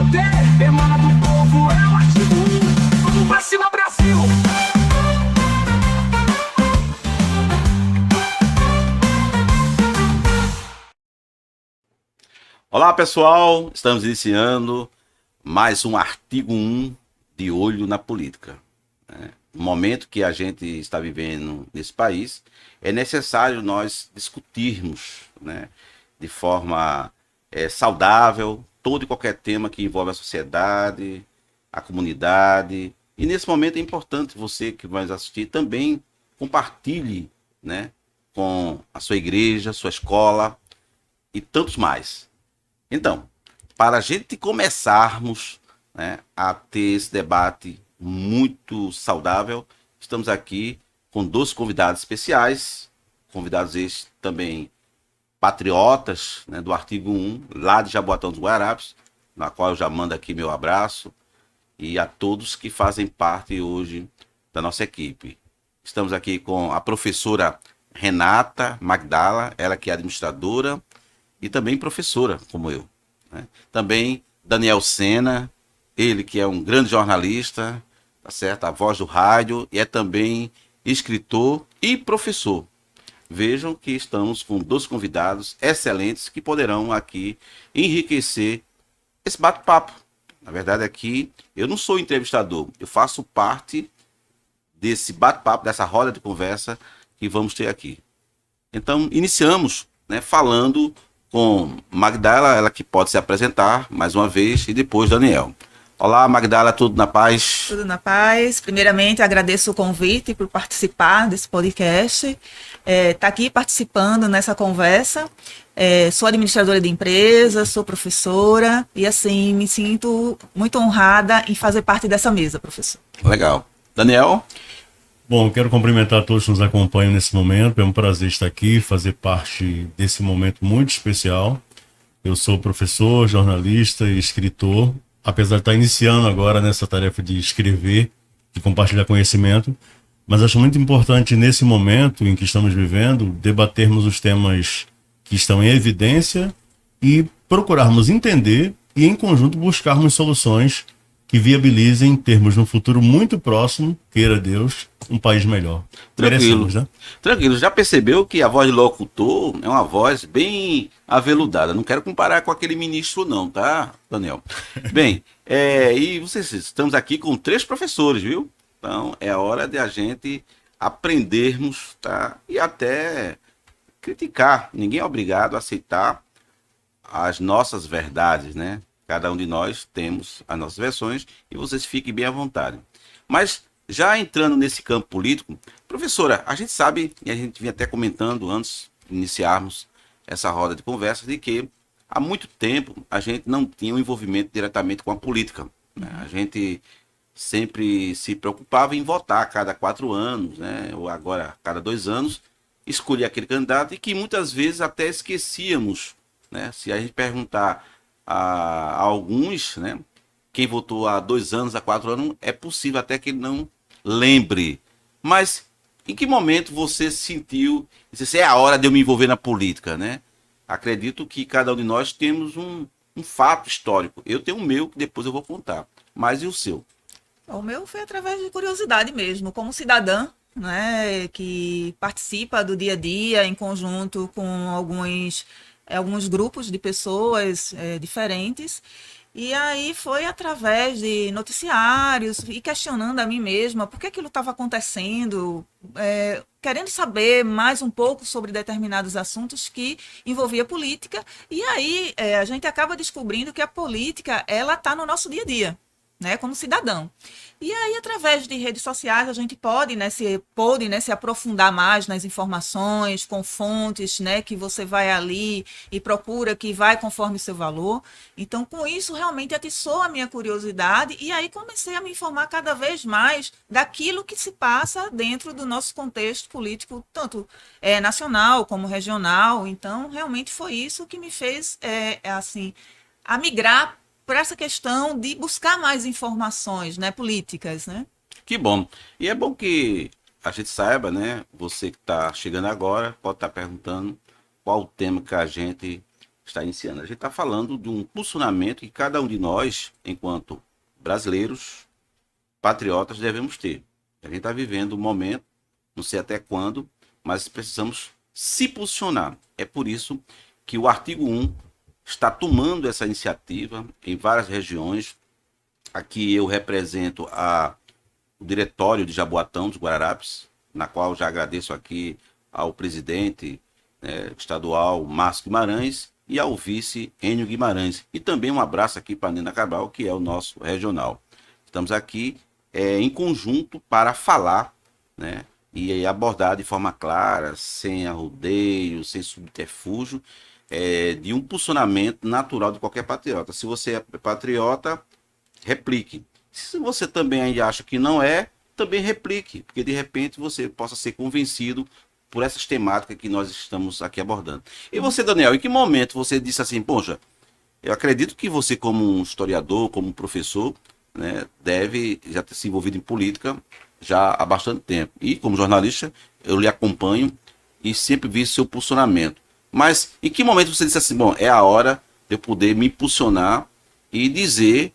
poder emana do povo, é o artigo 1. Vamos pra cima, Brasil! Olá pessoal, estamos iniciando mais um artigo 1 de Olho na Política. No momento que a gente está vivendo nesse país, é necessário nós discutirmos, né, de forma saudável todo e qualquer tema que envolve a sociedade, a comunidade. E nesse momento é importante você que vai nos assistir também compartilhe, né, com a sua igreja, sua escola e tantos mais. Então, para a gente começarmos, né, a ter esse debate muito saudável, estamos aqui com 2 convidados especiais, convidados estes também patriotas, né, do artigo 1, lá de Jaboatão dos Guararapes, na qual eu já mando aqui meu abraço, e a todos que fazem parte hoje da nossa equipe. Estamos aqui com a professora Renata Magdala, ela que é administradora, e também professora, como eu. Né? Também Daniel Sena, ele que é um grande jornalista, tá certo? A voz do rádio, e é também escritor e professor. Vejam que estamos com 2 convidados excelentes que poderão aqui enriquecer esse bate-papo. Na verdade, aqui eu não sou entrevistador, eu faço parte desse bate-papo, dessa roda de conversa que vamos ter aqui. Então, iniciamos, né, falando com Magdala, ela que pode se apresentar mais uma vez, e depois Daniel. Olá, Magdala, tudo na paz? Tudo na paz. Primeiramente, agradeço o convite por participar desse podcast. Tá aqui participando nessa conversa. Sou administradora de empresa, sou professora e, assim, me sinto muito honrada em fazer parte dessa mesa, professor. Legal. Daniel? Bom, quero cumprimentar a todos que nos acompanham nesse momento. É um prazer estar aqui, fazer parte desse momento muito especial. Eu sou professor, jornalista e escritor, apesar de estar iniciando agora nessa tarefa de escrever e compartilhar conhecimento, mas acho muito importante nesse momento em que estamos vivendo debatermos os temas que estão em evidência e procurarmos entender e em conjunto buscarmos soluções que viabilizem termos no futuro muito próximo, queira Deus, um país melhor. Tranquilo, Merecemos, né? Tranquilo. Já percebeu que a voz de locutor é uma voz bem aveludada? Não quero comparar com aquele ministro não, tá, Daniel? Bem, e vocês, estamos aqui com 3 professores, viu? Então é hora de a gente aprendermos, tá? E até criticar. Ninguém é obrigado a aceitar as nossas verdades, né? Cada um de nós temos as nossas versões e vocês fiquem bem à vontade. Mas já entrando nesse campo político, professora, a gente sabe, e a gente vinha até comentando antes de iniciarmos essa roda de conversa, de que há muito tempo a gente não tinha um envolvimento diretamente com a política, né? A gente sempre se preocupava em votar a cada 4 anos, né? Ou agora a cada 2 anos, escolher aquele candidato e que muitas vezes até esquecíamos, né? Se a gente perguntar a alguns, né, quem votou há 2 anos, há 4 anos, é possível até que ele não lembre. Mas em que momento você sentiu, disse, é a hora de eu me envolver na política, né? Acredito que cada um de nós temos um fato histórico. Eu tenho o meu, que depois eu vou contar. Mas e o seu? O meu foi através de curiosidade mesmo, como cidadã, né, que participa do dia a dia em conjunto com alguns grupos de pessoas diferentes. E aí foi através de noticiários e questionando a mim mesma por que aquilo estava acontecendo, querendo saber mais um pouco sobre determinados assuntos que envolvia política. E aí a gente acaba descobrindo que a política ela está no nosso dia a dia, né, como cidadão. E aí, através de redes sociais, a gente pôde, né, se aprofundar mais nas informações, com fontes, né, que você vai ali e procura, que vai conforme o seu valor. Então, com isso, realmente atiçou a minha curiosidade e aí comecei a me informar cada vez mais daquilo que se passa dentro do nosso contexto político, tanto nacional como regional. Então, realmente foi isso que me fez, assim, a migrar por essa questão de buscar mais informações, né, políticas, né? Que bom. E é bom que a gente saiba, né? Você que está chegando agora pode estar perguntando qual o tema que a gente está iniciando. A gente está falando de um posicionamento que cada um de nós, enquanto brasileiros, patriotas, devemos ter. A gente está vivendo um momento, não sei até quando, mas precisamos se posicionar. É por isso que o artigo 1 está tomando essa iniciativa em várias regiões. Aqui eu represento o diretório de Jaboatão dos Guararapes, na qual já agradeço aqui ao presidente estadual Márcio Guimarães e ao vice Enio Guimarães. E também um abraço aqui para a Nina Cabral, que é o nosso regional. Estamos aqui em conjunto para falar, né, e abordar de forma clara, sem arrodeio, sem subterfúgio, de um posicionamento natural de qualquer patriota. Se você é patriota, replique. Se você também ainda acha que não é, também replique, porque de repente você possa ser convencido por essas temáticas que nós estamos aqui abordando. E você, Daniel, em que momento você disse assim, poxa, eu acredito que você como um historiador, como um professor, né, deve já ter se envolvido em política já há bastante tempo. E como jornalista, eu lhe acompanho e sempre vi seu posicionamento. Mas em que momento você disse assim, bom, é a hora de eu poder me posicionar e dizer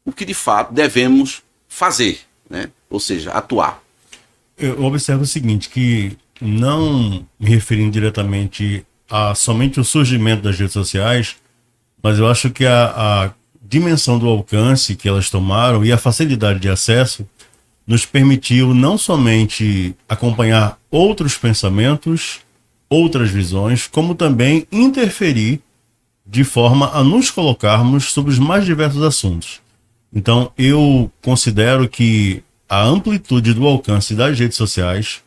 o que de fato devemos fazer, né? Ou seja, atuar? Eu observo o seguinte, que não me referindo diretamente a somente o surgimento das redes sociais, mas eu acho que a dimensão do alcance que elas tomaram e a facilidade de acesso nos permitiu não somente acompanhar outros pensamentos, outras visões, como também interferir de forma a nos colocarmos sobre os mais diversos assuntos. Então, eu considero que a amplitude do alcance das redes sociais,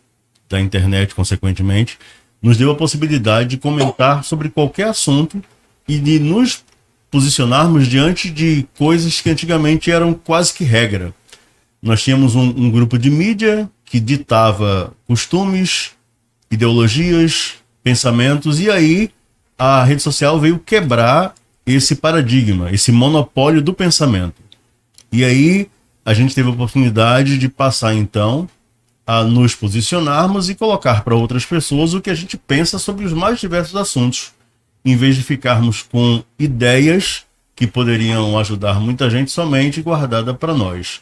da internet, consequentemente, nos deu a possibilidade de comentar sobre qualquer assunto e de nos posicionarmos diante de coisas que antigamente eram quase que regra. Nós tínhamos um grupo de mídia que ditava costumes, ideologias, pensamentos, e aí a rede social veio quebrar esse paradigma, esse monopólio do pensamento. E aí a gente teve a oportunidade de passar, então, a nos posicionarmos e colocar para outras pessoas o que a gente pensa sobre os mais diversos assuntos, em vez de ficarmos com ideias que poderiam ajudar muita gente somente guardada para nós.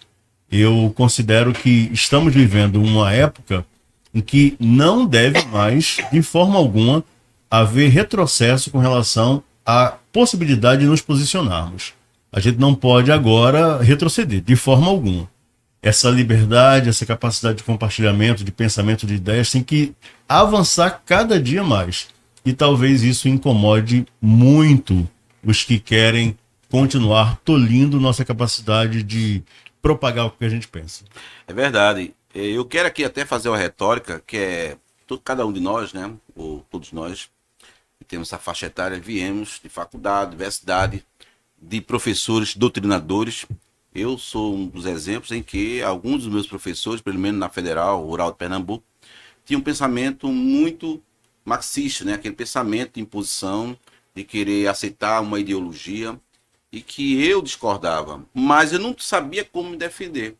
Eu considero que estamos vivendo uma época em que não deve mais, de forma alguma, haver retrocesso com relação à possibilidade de nos posicionarmos. A gente não pode agora retroceder, de forma alguma. Essa liberdade, essa capacidade de compartilhamento, de pensamento, de ideias, tem que avançar cada dia mais. E talvez isso incomode muito os que querem continuar tolhindo nossa capacidade de propagar o que a gente pensa. É verdade. Eu quero aqui até fazer uma retórica, que é cada um de nós, né, ou todos nós, que temos essa faixa etária, viemos de faculdade, universidade, de professores, doutrinadores. Eu sou um dos exemplos em que alguns dos meus professores, pelo menos na Federal Rural de Pernambuco, tinham um pensamento muito marxista, né? Aquele pensamento de imposição, de querer aceitar uma ideologia, e que eu discordava, mas eu não sabia como me defender.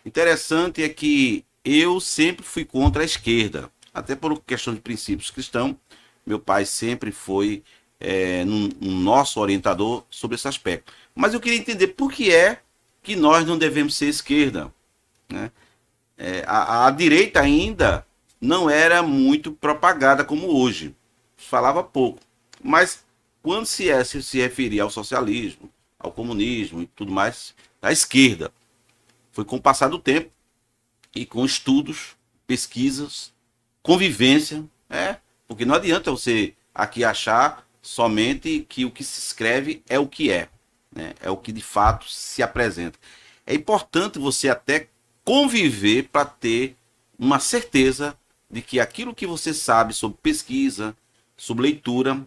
Interessante é que eu sempre fui contra a esquerda, até por questão de princípios cristãos. Meu pai sempre foi um nosso orientador sobre esse aspecto. Mas eu queria entender por que é que nós não devemos ser esquerda, né? A direita ainda não era muito propagada como hoje. Falava pouco. Mas quando se referia ao socialismo, ao comunismo e tudo mais, a esquerda foi com o passar do tempo e com estudos, pesquisas, convivência, porque não adianta você aqui achar somente que o que se escreve é o que é, né? É o que de fato se apresenta. É importante você até conviver para ter uma certeza de que aquilo que você sabe sobre pesquisa, sobre leitura,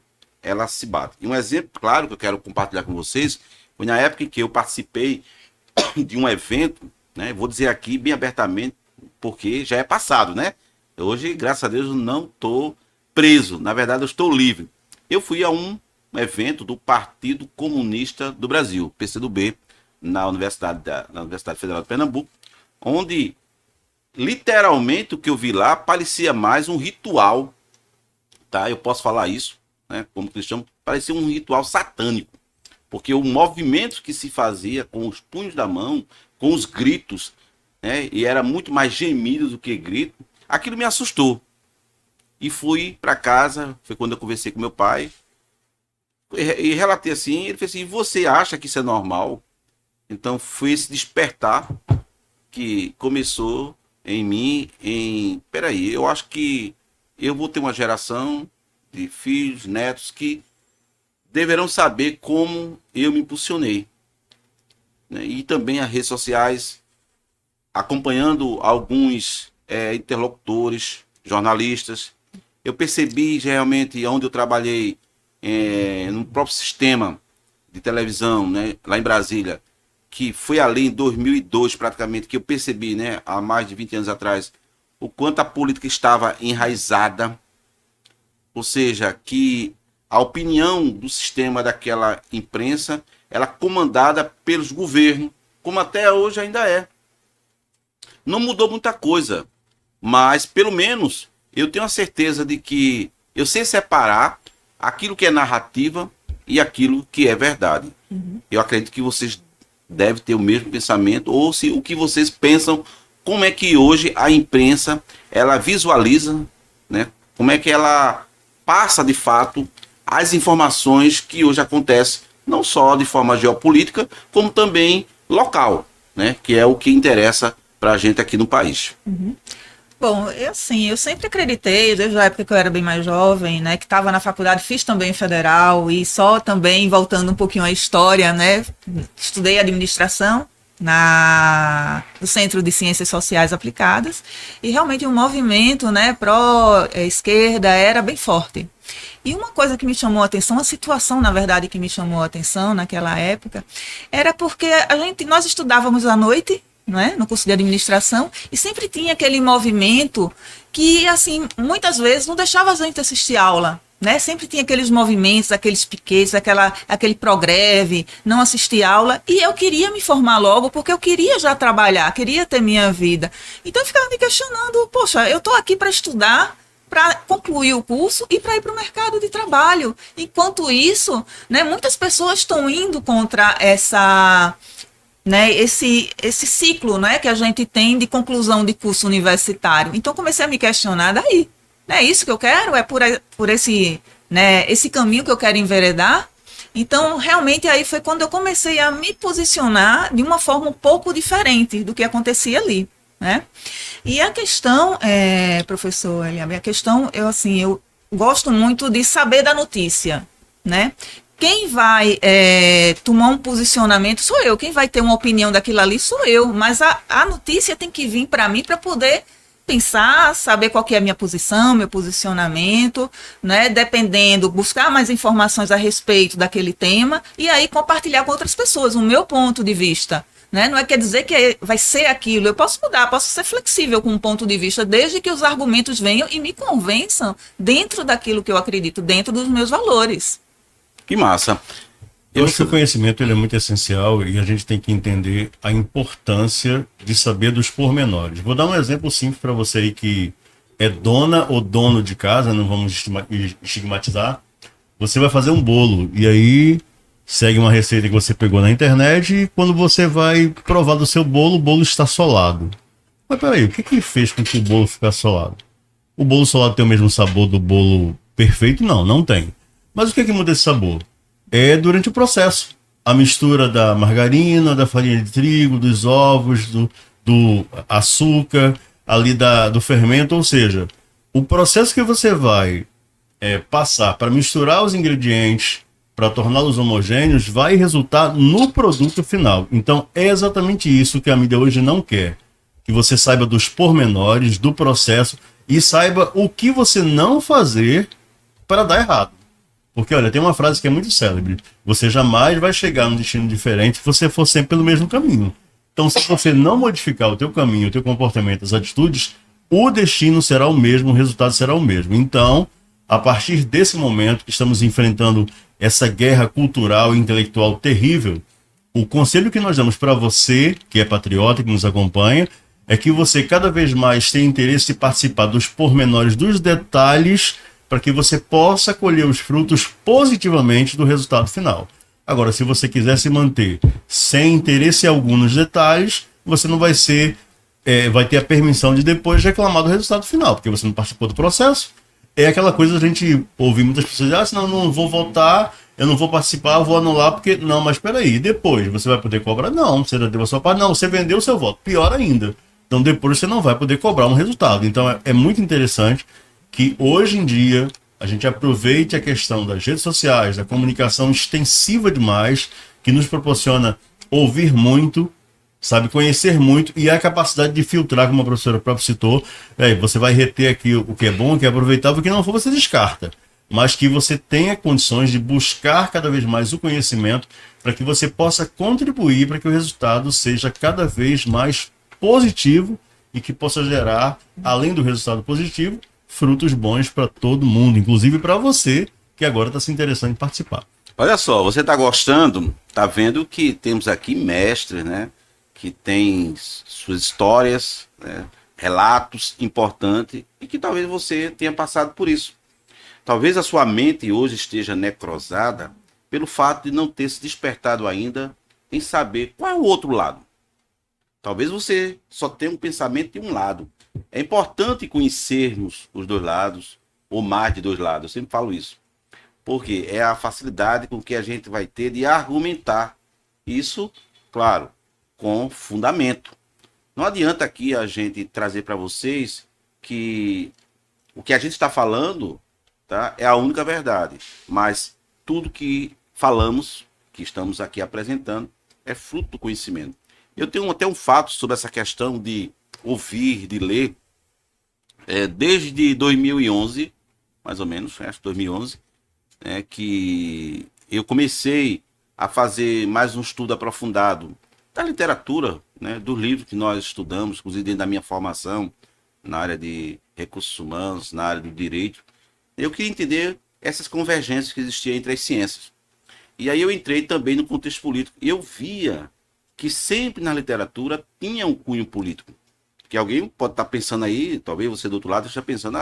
ela se bate. E um exemplo claro que eu quero compartilhar com vocês foi na época em que eu participei de um evento, né? Vou dizer aqui bem abertamente, porque já é passado, né? Hoje, graças a Deus, eu não estou preso. Na verdade, eu estou livre. Eu fui a um evento do Partido Comunista do Brasil, PCdoB, na Universidade Federal de Pernambuco, onde literalmente o que eu vi lá parecia mais um ritual, tá? Eu posso falar isso, né, como cristão, parecia um ritual satânico. Porque o movimento que se fazia com os punhos da mão, com os gritos, né, e era muito mais gemido do que grito, aquilo me assustou. E fui para casa, foi quando eu conversei com meu pai, e relatei assim, ele fez assim, você acha que isso é normal? Então foi esse despertar que começou em mim, peraí, eu acho que eu vou ter uma geração de filhos, netos que deverão saber como eu me impulsionei, né? E também as redes sociais, acompanhando alguns interlocutores, jornalistas, eu percebi realmente onde eu trabalhei no próprio sistema de televisão, né, lá em Brasília, que foi ali em 2002 praticamente, que eu percebi, né, há mais de 20 anos atrás, o quanto a política estava enraizada, ou seja, que a opinião do sistema daquela imprensa, ela comandada pelos governos, como até hoje ainda é. Não mudou muita coisa, mas pelo menos eu tenho a certeza de que eu sei separar aquilo que é narrativa e aquilo que é verdade. Eu acredito que vocês devem ter o mesmo pensamento, ou se o que vocês pensam, como é que hoje a imprensa ela visualiza, né? Como é que ela passa de fato as informações que hoje acontecem, não só de forma geopolítica, como também local, né? Que é o que interessa para a gente aqui no país. Bom, eu sempre acreditei, desde a época que eu era bem mais jovem, né, que estava na faculdade, fiz também federal, e só também, voltando um pouquinho à história, né, estudei administração no Centro de Ciências Sociais Aplicadas, e realmente o movimento, né, pró-esquerda era bem forte. E uma coisa que me chamou a atenção, a situação, na verdade, que me chamou a atenção naquela época, era porque nós estudávamos à noite, né, no curso de administração, e sempre tinha aquele movimento que, assim, muitas vezes não deixava a gente assistir aula, né? Sempre tinha aqueles movimentos, aqueles piquetes, aquele progreve, não assistir aula, e eu queria me formar logo, porque eu queria já trabalhar, queria ter minha vida. Então eu ficava me questionando, poxa, eu estou aqui para estudar, para concluir o curso e para ir para o mercado de trabalho. Enquanto isso, né, muitas pessoas estão indo contra esse ciclo, né, que a gente tem de conclusão de curso universitário. Então comecei a me questionar, daí, é isso que eu quero? É por esse caminho que eu quero enveredar? Então, realmente, aí foi quando eu comecei a me posicionar de uma forma um pouco diferente do que acontecia ali, né? E a questão, professor Eliabe, eu gosto muito de saber da notícia, né? Quem vai tomar um posicionamento sou eu, quem vai ter uma opinião daquilo ali sou eu, mas a notícia tem que vir para mim para poder pensar, saber qual que é a minha posição, meu posicionamento, né? Dependendo, buscar mais informações a respeito daquele tema e aí compartilhar com outras pessoas o meu ponto de vista. Né? Não quer dizer que vai ser aquilo, eu posso mudar, posso ser flexível com um ponto de vista, desde que os argumentos venham e me convençam dentro daquilo que eu acredito, dentro dos meus valores. Que massa. Eu acho que o conhecimento ele é muito essencial e a gente tem que entender a importância de saber dos pormenores. Vou dar um exemplo simples para você aí que é dona ou dono de casa, não vamos estigmatizar. Você vai fazer um bolo e aí segue uma receita que você pegou na internet e quando você vai provar do seu bolo, o bolo está solado. Mas peraí, o que fez com que o bolo ficasse solado? O bolo solado tem o mesmo sabor do bolo perfeito? Não, não tem. Mas o que muda esse sabor? É durante o processo. A mistura da margarina, da farinha de trigo, dos ovos, do açúcar, ali do fermento. Ou seja, o processo que você vai passar para misturar os ingredientes, para torná-los homogêneos, vai resultar no produto final. Então, é exatamente isso que a mídia hoje não quer. Que você saiba dos pormenores, do processo e saiba o que você não fazer para dar errado. Porque, olha, tem uma frase que é muito célebre. Você jamais vai chegar num destino diferente se você for sempre pelo mesmo caminho. Então, se você não modificar o teu caminho, o teu comportamento, as atitudes, o destino será o mesmo, o resultado será o mesmo. Então, a partir desse momento que estamos enfrentando essa guerra cultural e intelectual terrível, o conselho que nós damos para você, que é patriota, que nos acompanha, é que você cada vez mais tenha interesse em participar dos pormenores, dos detalhes, para que você possa colher os frutos positivamente do resultado final. Agora, se você quiser se manter sem interesse algum nos detalhes, você não vai ser, vai ter a permissão de depois reclamar do resultado final, porque você não participou do processo. É aquela coisa que a gente ouve muitas pessoas dizer, senão eu não vou votar, eu não vou participar, eu vou anular, porque... Não, mas espera aí, depois você vai poder cobrar? Não, você já deu a sua parte, não, você vendeu o seu voto, pior ainda. Então depois você não vai poder cobrar um resultado. Então é muito interessante que hoje em dia a gente aproveite a questão das redes sociais, da comunicação extensiva demais, que nos proporciona ouvir muito, sabe, conhecer muito e a capacidade de filtrar, como a professora própria citou. Você vai reter aqui o que é bom, o que é aproveitável, o que não for, você descarta. Mas que você tenha condições de buscar cada vez mais o conhecimento para que você possa contribuir para que o resultado seja cada vez mais positivo e que possa gerar, além do resultado positivo, frutos bons para todo mundo, inclusive para você, que agora está se interessando em participar. Olha só, você está gostando, está vendo que temos aqui mestres, né? Que tem suas histórias, né, relatos importantes e que talvez você tenha passado por isso. Talvez a sua mente hoje esteja necrosada pelo fato de não ter se despertado ainda em saber qual é o outro lado. Talvez você só tenha um pensamento de um lado. É importante conhecermos os dois lados, ou mais de dois lados. Eu sempre falo isso. Porque é a facilidade com que a gente vai ter de argumentar. Isso, claro, com fundamento. Não adianta aqui a gente trazer para vocês que o que a gente está falando, tá, é a única verdade. Mas tudo que falamos, que estamos aqui apresentando, é fruto do conhecimento. Eu tenho até um fato sobre essa questão de ouvir, de ler. Desde 2011, mais ou menos, acho que 2011, que eu comecei a fazer mais um estudo aprofundado da literatura, né, dos livros que nós estudamos, inclusive dentro da minha formação na área de recursos humanos, na área do direito. Eu queria entender essas convergências que existiam entre as ciências. E aí eu entrei também no contexto político. E eu via que sempre na literatura tinha um cunho político. Que alguém pode estar pensando aí, talvez você do outro lado esteja pensando,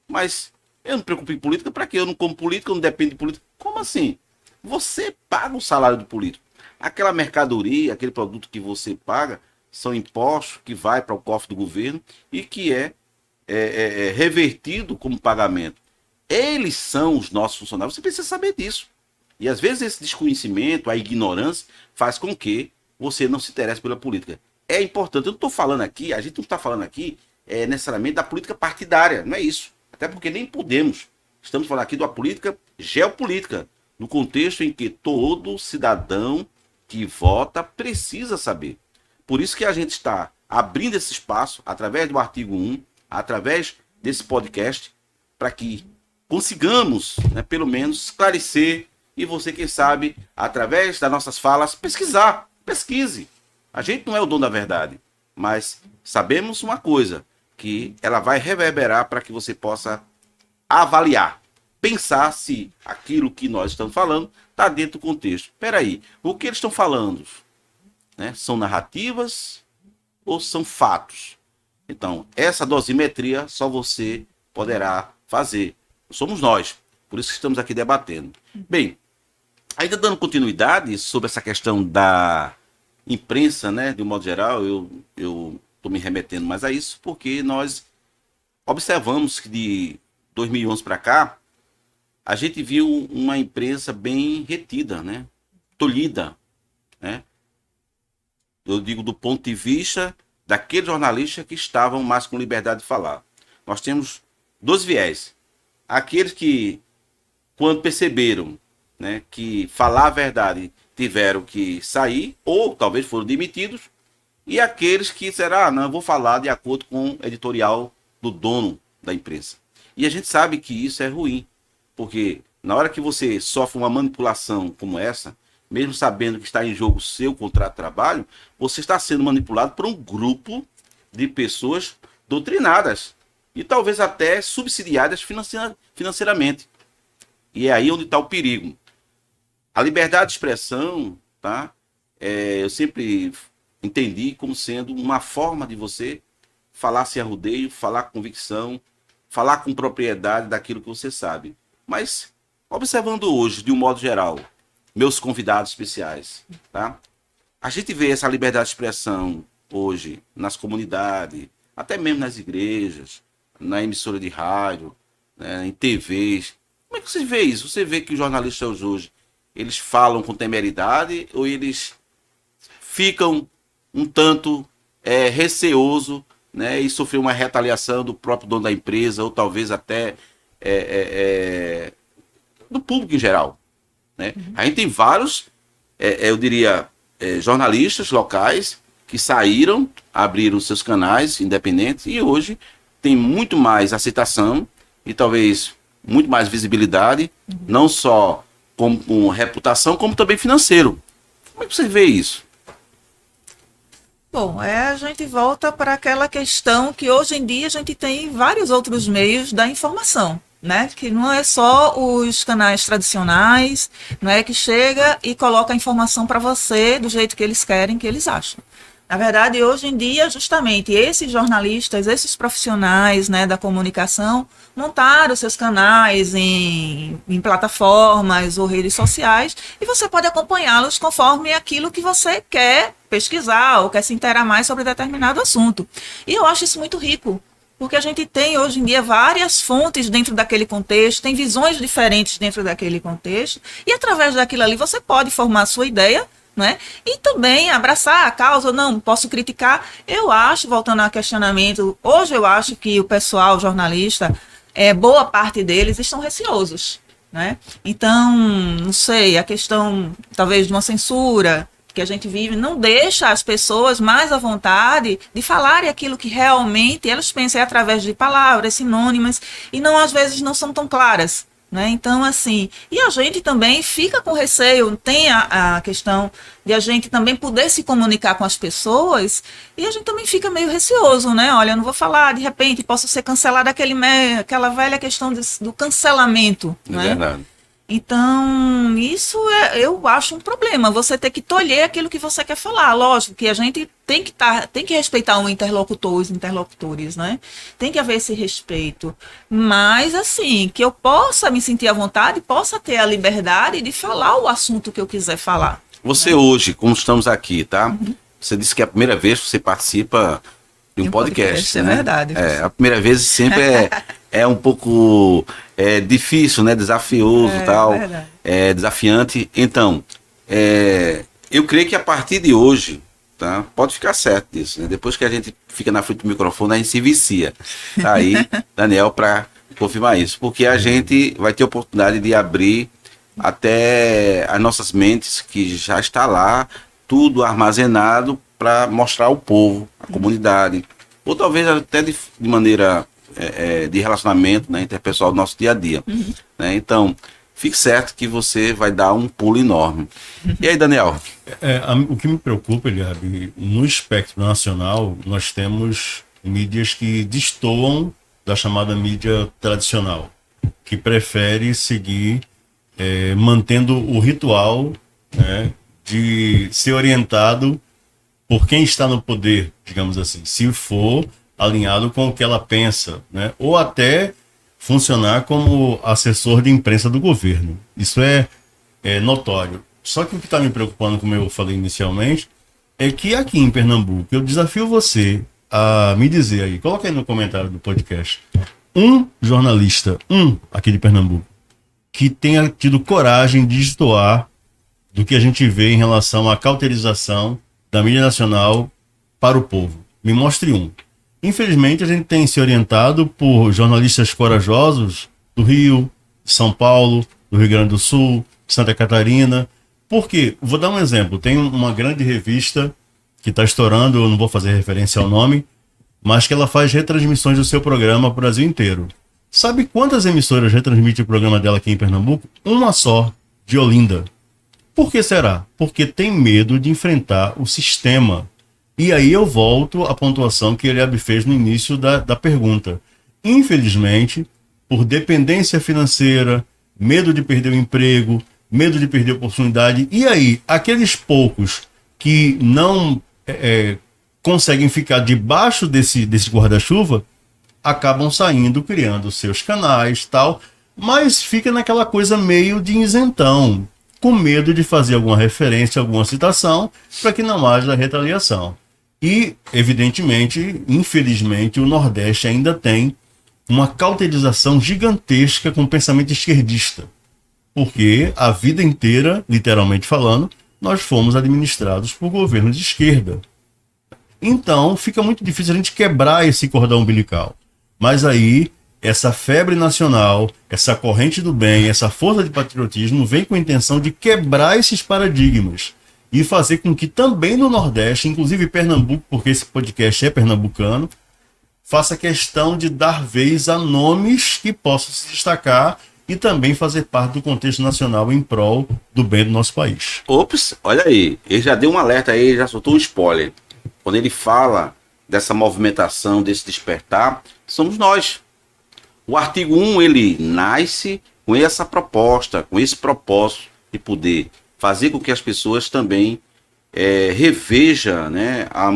mas eu não me preocupo em política, para quê? Eu não como política, eu não dependo de política. Como assim? Você paga o salário do político. Aquela mercadoria, aquele produto que você paga, são impostos que vai para o cofre do governo e que é revertido como pagamento. Eles são os nossos funcionários. Você precisa saber disso. E às vezes esse desconhecimento, a ignorância, faz com que você não se interesse pela política. É importante. Eu não estou falando aqui, a gente não está falando aqui necessariamente da política partidária. Não é isso. Até porque nem podemos. Estamos falando aqui da política geopolítica, no contexto em que todo cidadão que vota precisa saber. Por isso que a gente está abrindo esse espaço, através do artigo 1, através desse podcast, para que consigamos, né, pelo menos, esclarecer e você, quem sabe, através das nossas falas, pesquisar. Pesquise. A gente não é o dono da verdade, mas sabemos uma coisa, que ela vai reverberar para que você possa avaliar, pensar se aquilo que nós estamos falando está dentro do contexto. Espera aí, o que eles estão falando, né, são narrativas ou são fatos? Então, essa dosimetria só você poderá fazer. Somos nós, por isso que estamos aqui debatendo. Bem, ainda dando continuidade sobre essa questão da imprensa, né, de um modo geral, eu estou me remetendo mais a isso, porque nós observamos que de 2011 para cá, a gente viu uma imprensa bem retida, né, tolhida, né? Eu digo do ponto de vista daqueles jornalistas que estavam mais com liberdade de falar. Nós temos dois viés. Aqueles que, quando perceberam, né, que falar a verdade tiveram que sair, ou talvez foram demitidos, e aqueles que disseram, não, eu vou falar de acordo com o editorial do dono da imprensa. E a gente sabe que isso é ruim, porque na hora que você sofre uma manipulação como essa, mesmo sabendo que está em jogo o seu contrato de trabalho, você está sendo manipulado por um grupo de pessoas doutrinadas e talvez até subsidiadas financeiramente. E é aí onde está o perigo. A liberdade de expressão, tá? Eu sempre entendi como sendo uma forma de você falar sem arrodeio, falar com convicção, falar com propriedade daquilo que você sabe. Mas, observando hoje, de um modo geral, meus convidados especiais, tá? A gente vê essa liberdade de expressão hoje nas comunidades, até mesmo nas igrejas, na emissora de rádio, né, em TVs. Como é que você vê isso? Você vê que os jornalistas hoje, eles falam com temeridade ou eles ficam um tanto receoso, né, e sofrer uma retaliação do próprio dono da empresa ou talvez até do público em geral, né? A gente tem vários, eu diria, jornalistas locais que saíram, abriram seus canais independentes e hoje tem muito mais aceitação e talvez muito mais visibilidade, não só com reputação, como também financeiro. Como é que você vê isso? Bom, a gente volta para aquela questão que hoje em dia a gente tem vários outros meios da informação, né? Que não é só os canais tradicionais, não é que chega e coloca a informação para você do jeito que eles querem, que eles acham. Na verdade, hoje em dia, justamente, esses jornalistas, esses profissionais, né, da comunicação, montaram seus canais em plataformas ou redes sociais e você pode acompanhá-los conforme aquilo que você quer pesquisar ou quer se inteirar mais sobre determinado assunto. E eu acho isso muito rico, porque a gente tem hoje em dia várias fontes dentro daquele contexto, tem visões diferentes dentro daquele contexto, e através daquilo ali você pode formar a sua ideia, né? E também abraçar a causa, não posso criticar. Eu acho, voltando ao questionamento, hoje eu acho que o pessoal jornalista, boa parte deles estão receosos, né? Então, não sei, a questão talvez de uma censura que a gente vive não deixa as pessoas mais à vontade de falarem aquilo que realmente elas pensam através de palavras sinônimas e não, às vezes, não são tão claras. Né? Então, assim, e a gente também fica com receio, tem a questão de a gente também poder se comunicar com as pessoas e a gente também fica meio receoso, né? Olha, eu não vou falar, de repente posso ser cancelado, aquela velha questão do cancelamento, né? Verdade. Então, isso eu acho um problema, você ter que tolher aquilo que você quer falar. Lógico que a gente tem que respeitar o interlocutor, os interlocutores, né? Tem que haver esse respeito. Mas, assim, que eu possa me sentir à vontade, possa ter a liberdade de falar o assunto que eu quiser falar. Você hoje, como estamos aqui, tá? Você disse que é a primeira vez que você participa de um podcast, é né? verdade. A primeira vez sempre é um pouco difícil, né? Desafioso e tal. Verdade. Desafiante. Então, eu creio que a partir de hoje, tá? Pode ficar certo disso, né? Depois que a gente fica na frente do microfone, a gente se vicia. Tá aí, Daniel, para confirmar isso. Porque a gente vai ter oportunidade de abrir até as nossas mentes, que já está lá, tudo armazenado para mostrar ao povo, à comunidade, ou talvez até de maneira de relacionamento, né, interpessoal do nosso dia a dia. Né? Então, fique certo que você vai dar um pulo enorme. E aí, Daniel? O que me preocupa, Eliabe, no espectro nacional, nós temos mídias que destoam da chamada mídia tradicional, que prefere seguir mantendo o ritual, né, de ser orientado por quem está no poder, digamos assim, se for alinhado com o que ela pensa, né, ou até funcionar como assessor de imprensa do governo. Isso é notório. Só que o que está me preocupando, como eu falei inicialmente, é que aqui em Pernambuco, eu desafio você a me dizer aí, coloca aí no comentário do podcast, um jornalista, aqui de Pernambuco, que tenha tido coragem de destoar do que a gente vê em relação à cauterização da mídia nacional para o povo. Me mostre um. Infelizmente, a gente tem se orientado por jornalistas corajosos do Rio, de São Paulo, do Rio Grande do Sul, de Santa Catarina. Por quê? Vou dar um exemplo. Tem uma grande revista que está estourando, eu não vou fazer referência ao nome, mas que ela faz retransmissões do seu programa para o Brasil inteiro. Sabe quantas emissoras retransmitem o programa dela aqui em Pernambuco? Uma só, de Olinda. Por que será? Porque tem medo de enfrentar o sistema. E aí eu volto à pontuação que Eliabe fez no início da pergunta. Infelizmente, por dependência financeira, medo de perder o emprego, medo de perder a oportunidade, e aí aqueles poucos que não conseguem ficar debaixo desse guarda-chuva, acabam saindo, criando seus canais, tal, mas fica naquela coisa meio de isentão, com medo de fazer alguma referência, alguma citação, para que não haja retaliação. E, evidentemente, infelizmente, o Nordeste ainda tem uma cauterização gigantesca com o pensamento esquerdista, porque a vida inteira, literalmente falando, nós fomos administrados por governos de esquerda. Então, fica muito difícil a gente quebrar esse cordão umbilical. Mas aí, essa febre nacional, essa corrente do bem, essa força de patriotismo vem com a intenção de quebrar esses paradigmas e fazer com que também no Nordeste, inclusive Pernambuco, porque esse podcast é pernambucano, faça questão de dar vez a nomes que possam se destacar e também fazer parte do contexto nacional em prol do bem do nosso país. Ops, olha aí, ele já deu um alerta aí, já soltou um spoiler. Quando ele fala dessa movimentação, desse despertar, somos nós. O artigo 1, ele nasce com essa proposta, com esse propósito de poder fazer com que as pessoas também reveja, né, a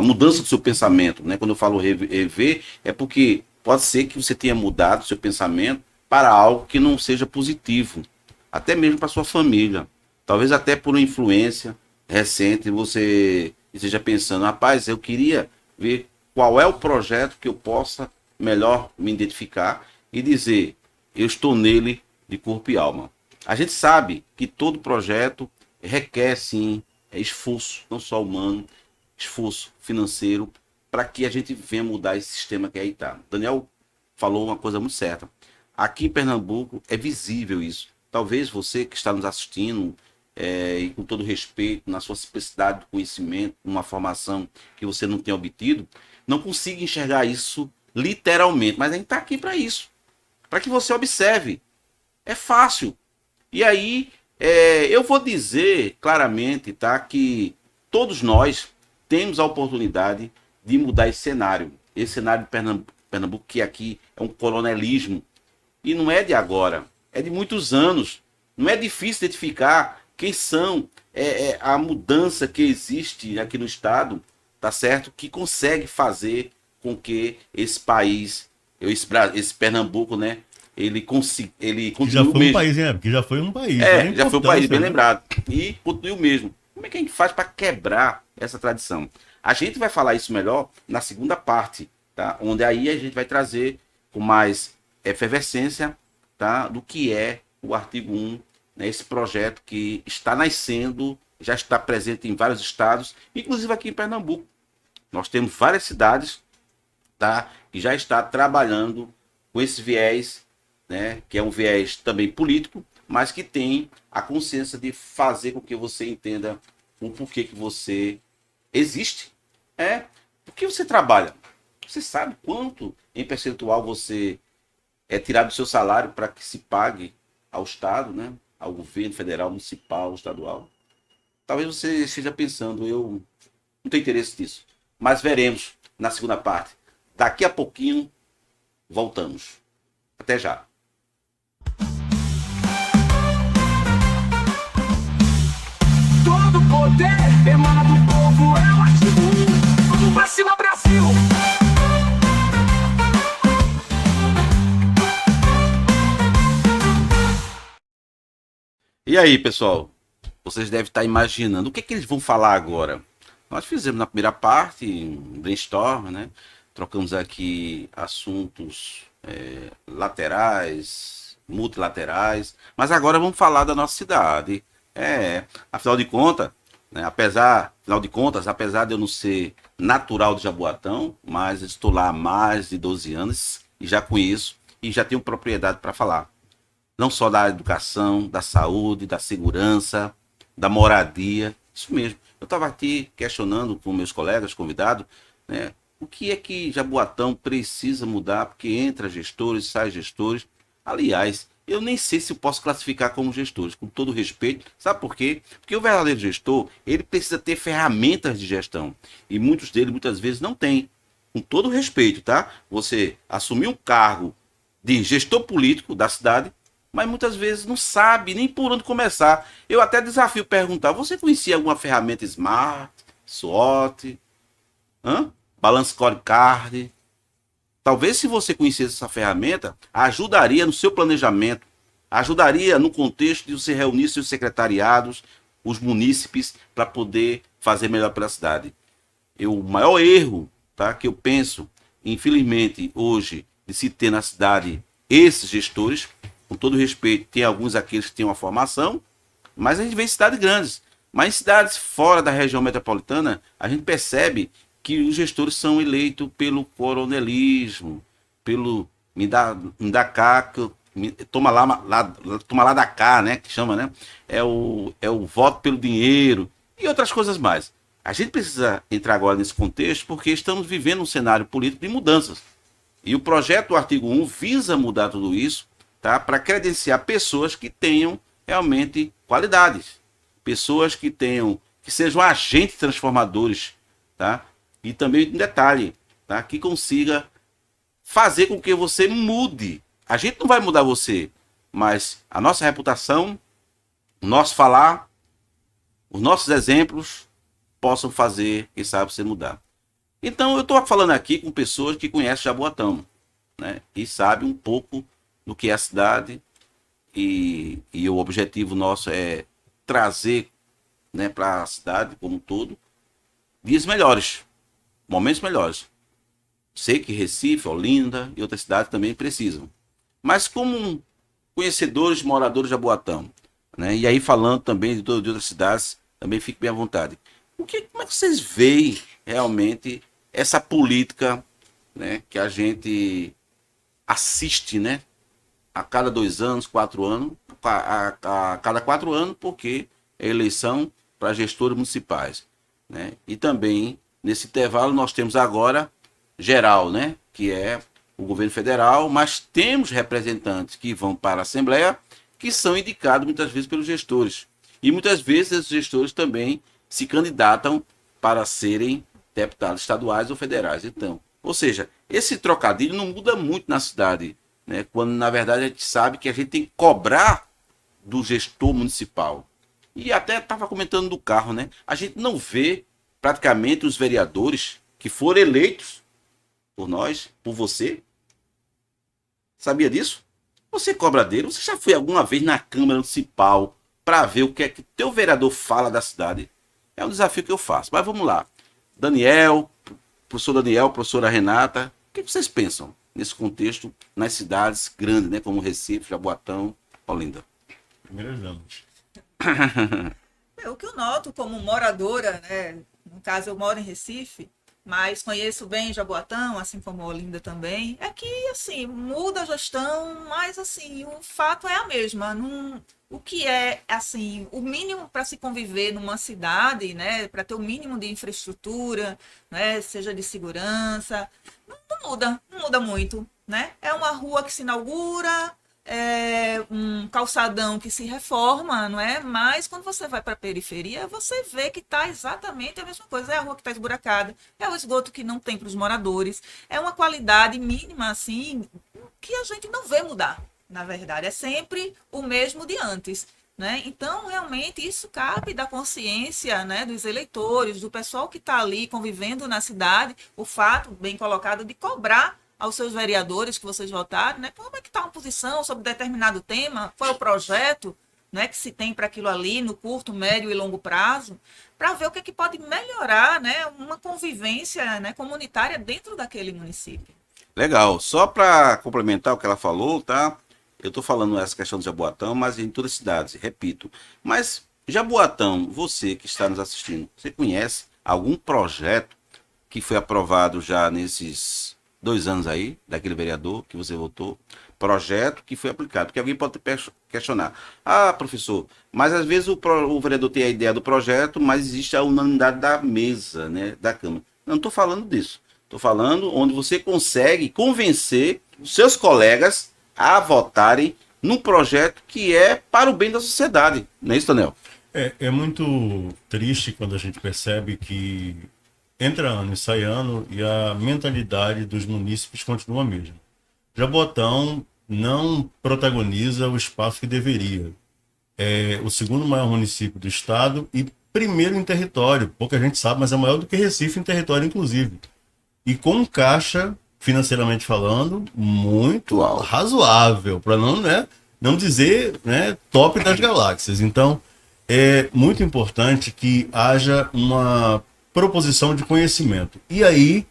mudança do seu pensamento. Né? Quando eu falo rever, é porque pode ser que você tenha mudado o seu pensamento para algo que não seja positivo, até mesmo para sua família. Talvez até por uma influência recente você esteja pensando, rapaz, eu queria ver qual é o projeto que eu possa melhor me identificar e dizer, eu estou nele de corpo e alma. A gente sabe que todo projeto requer, sim, esforço, não só humano, esforço financeiro, para que a gente venha mudar esse sistema que aí está. Daniel falou uma coisa muito certa. Aqui em Pernambuco é visível isso. Talvez você que está nos assistindo, e com todo respeito, na sua simplicidade de conhecimento, uma formação que você não tem obtido, não consiga enxergar isso literalmente, mas a gente está aqui para isso, para que você observe. É fácil. E aí, eu vou dizer claramente, tá, que todos nós temos a oportunidade de mudar esse cenário. Esse cenário de Pernambuco, que aqui é um coronelismo, e não é de agora, é de muitos anos. Não é difícil identificar quem são a mudança que existe aqui no estado, tá certo? Que consegue fazer com que esse país, esse Pernambuco, né, ele continue já foi o mesmo. Um país, né? Porque já foi um país. Já foi um país, bem né? lembrado. E continue o mesmo. Como é que a gente faz para quebrar essa tradição? A gente vai falar isso melhor na segunda parte, tá? Onde aí a gente vai trazer com mais efervescência, tá? Do que é o artigo 1, né? Esse projeto que está nascendo, já está presente em vários estados, inclusive aqui em Pernambuco. Nós temos várias cidades, tá? Que já está trabalhando com esse viés, né? Que é um viés também político, mas que tem a consciência de fazer com que você entenda o porquê que você existe. Por que você trabalha? Você sabe quanto em percentual você é tirado do seu salário para que se pague ao Estado, né? Ao governo federal, municipal, estadual? Talvez você esteja pensando, eu não tenho interesse nisso. Mas veremos na segunda parte. Daqui a pouquinho, voltamos. Até já. Todo poder emana do povo, é o artigo 1. Vamos pra cima, Brasil! E aí, pessoal? Vocês devem estar imaginando o que é que eles vão falar agora. Nós fizemos na primeira parte um brainstorm, né? Trocamos aqui assuntos laterais, multilaterais, mas agora vamos falar da nossa cidade. Afinal de contas, né, apesar de eu não ser natural de Jaboatão, mas estou lá há mais de 12 anos e já conheço e já tenho propriedade para falar. Não só da educação, da saúde, da segurança, da moradia, isso mesmo. Eu estava aqui questionando com meus colegas convidados, né, o que é que Jaboatão precisa mudar, porque entra gestores, sai gestores. Aliás, eu nem sei se eu posso classificar como gestores, com todo respeito. Sabe por quê? Porque o verdadeiro gestor, ele precisa ter ferramentas de gestão. E muitos deles, muitas vezes, não têm. Com todo respeito, tá? Você assumir um cargo de gestor político da cidade, mas muitas vezes não sabe nem por onde começar. Eu até desafio perguntar, você conhecia alguma ferramenta Smart, SWOT, Balance Scorecard? Talvez se você conhecesse essa ferramenta, ajudaria no seu planejamento, ajudaria no contexto de você reunir seus secretariados, os munícipes, para poder fazer melhor pela cidade. O maior erro, tá, que eu penso, infelizmente, hoje, de se ter na cidade esses gestores, com todo respeito, tem alguns aqueles que têm uma formação, mas a gente vê em cidades grandes. Mas em cidades fora da região metropolitana, a gente percebe que os gestores são eleitos pelo coronelismo, pelo me dá cá, toma lá da cá, né, que chama, né? É o voto pelo dinheiro e outras coisas mais. A gente precisa entrar agora nesse contexto porque estamos vivendo um cenário político de mudanças. E o projeto do artigo 1 visa mudar tudo isso, tá, para credenciar pessoas que tenham realmente qualidades, pessoas que sejam agentes transformadores, tá? E também um detalhe, tá, que consiga fazer com que você mude. A gente não vai mudar você, mas a nossa reputação, o nosso falar, os nossos exemplos possam fazer, quem sabe, você mudar. Então, eu estou falando aqui com pessoas que conhecem Jaboatão, né, e sabem um pouco do que é a cidade, e o objetivo nosso é trazer, né, para a cidade como um todo dias melhores, momentos melhores. Sei que Recife, Olinda e outras cidades também precisam. Mas como conhecedores, moradores de Jaboatão, né, e aí falando também de outras cidades, também fique bem à vontade. Como é que vocês veem realmente essa política, né, que a gente assiste, né, a cada 2 anos, 4 anos, a cada 4 anos, porque é eleição para gestores municipais, né? E também, nesse intervalo, nós temos agora geral, né, que é o governo federal, mas temos representantes que vão para a Assembleia, que são indicados muitas vezes pelos gestores. E muitas vezes esses gestores também se candidatam para serem deputados estaduais ou federais. Então, ou seja, esse trocadilho não muda muito na cidade, né, quando na verdade a gente sabe que a gente tem que cobrar do gestor municipal. E até estava comentando do carro, né? A gente não vê praticamente os vereadores que foram eleitos por nós, por você. Sabia disso? Você cobra dele. Você já foi alguma vez na Câmara Municipal para ver o que é que teu vereador fala da cidade? É um desafio que eu faço. Mas vamos lá. Daniel, professora Renata, o que vocês pensam nesse contexto nas cidades grandes, né, como Recife, Jaboatão, Olinda? Primeiras damas. O que eu noto como moradora, né, no caso eu moro em Recife, mas conheço bem Jaboatão, assim como Olinda também, é que, assim, muda a gestão, mas, assim, o fato é a mesma. Não, o que é, assim, o mínimo para se conviver numa cidade, né, para ter o mínimo de infraestrutura, né, seja de segurança, não muda muito, né? É uma rua que se inaugura, é um calçadão que se reforma, não é? Mas quando você vai para a periferia, você vê que está exatamente a mesma coisa. É a rua que está esburacada, é o esgoto que não tem para os moradores, é uma qualidade mínima, assim, que a gente não vê mudar, na verdade. É sempre o mesmo de antes, né? Então, realmente, isso cabe da consciência, né, dos eleitores, do pessoal que está ali convivendo na cidade, o fato, bem colocado, de cobrar aos seus vereadores que vocês votaram, né? Como é que está uma posição sobre determinado tema, qual é o projeto, né, que se tem para aquilo ali no curto, médio e longo prazo, para ver o que é que pode melhorar, né, uma convivência, né, comunitária dentro daquele município. Legal. Só para complementar o que ela falou, tá? Eu estou falando essa questão de Jaboatão, mas em todas as cidades, repito. Mas Jaboatão, você que está nos assistindo, você conhece algum projeto que foi aprovado já nesses 2 anos aí, daquele vereador que você votou, projeto que foi aplicado? Porque alguém pode questionar. Ah, professor, mas às vezes o vereador tem a ideia do projeto, mas existe a unanimidade da mesa, né, da Câmara. Não estou falando disso. Estou falando onde você consegue convencer os seus colegas a votarem num projeto que é para o bem da sociedade. Não é isso, Daniel? É muito triste quando a gente percebe que entra ano e sai ano e a mentalidade dos munícipes continua a mesma. Jaboatão não protagoniza o espaço que deveria. É o segundo maior município do estado e primeiro em território. Pouca gente sabe, mas é maior do que Recife em território, inclusive. E com caixa financeiramente falando, muito razoável, para não dizer, né, top das galáxias. Então, é muito importante que haja uma proposição de conhecimento. E aí,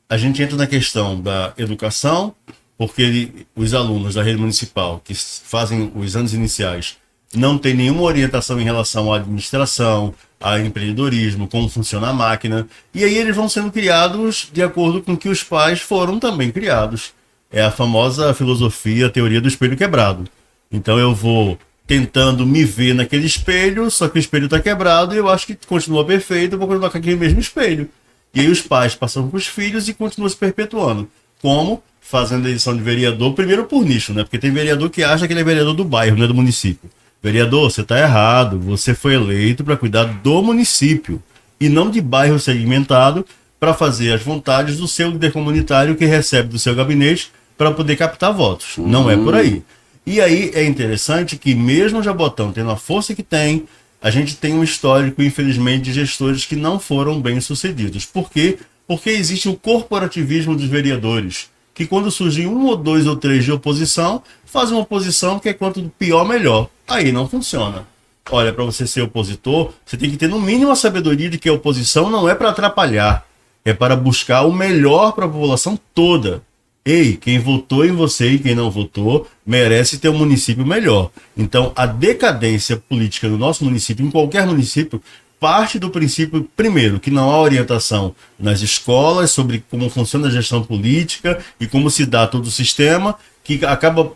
a gente entra na questão da educação, porque os alunos da rede municipal que fazem os anos iniciais não têm nenhuma orientação em relação à administração, a empreendedorismo, como funciona a máquina, e aí eles vão sendo criados de acordo com que os pais foram também criados. É a famosa filosofia, a teoria do espelho quebrado. Então eu vou tentando me ver naquele espelho, só que o espelho está quebrado e eu acho que continua perfeito, eu vou continuar com aquele mesmo espelho. E aí os pais passam para os filhos e continuam se perpetuando. Como? Fazendo eleição de vereador, primeiro por nicho, né? Porque tem vereador que acha que ele é vereador do bairro, não é do município. Vereador, você está errado. Você foi eleito para cuidar do município e não de bairro segmentado para fazer as vontades do seu líder comunitário que recebe do seu gabinete para poder captar votos. Não é por aí. E aí é interessante que mesmo o Jabotão tendo a força que tem, a gente tem um histórico, infelizmente, de gestores que não foram bem sucedidos. Por quê? Porque existe o corporativismo dos vereadores, que quando surgem um ou dois ou três de oposição, fazem uma oposição que é quanto do pior, melhor. Aí não funciona. Olha, para você ser opositor, você tem que ter no mínimo a sabedoria de que a oposição não é para atrapalhar, é para buscar o melhor para a população toda. Ei, quem votou em você e quem não votou merece ter um município melhor. Então, a decadência política no nosso município, em qualquer município, parte do princípio, primeiro, que não há orientação nas escolas sobre como funciona a gestão política e como se dá todo o sistema, que acaba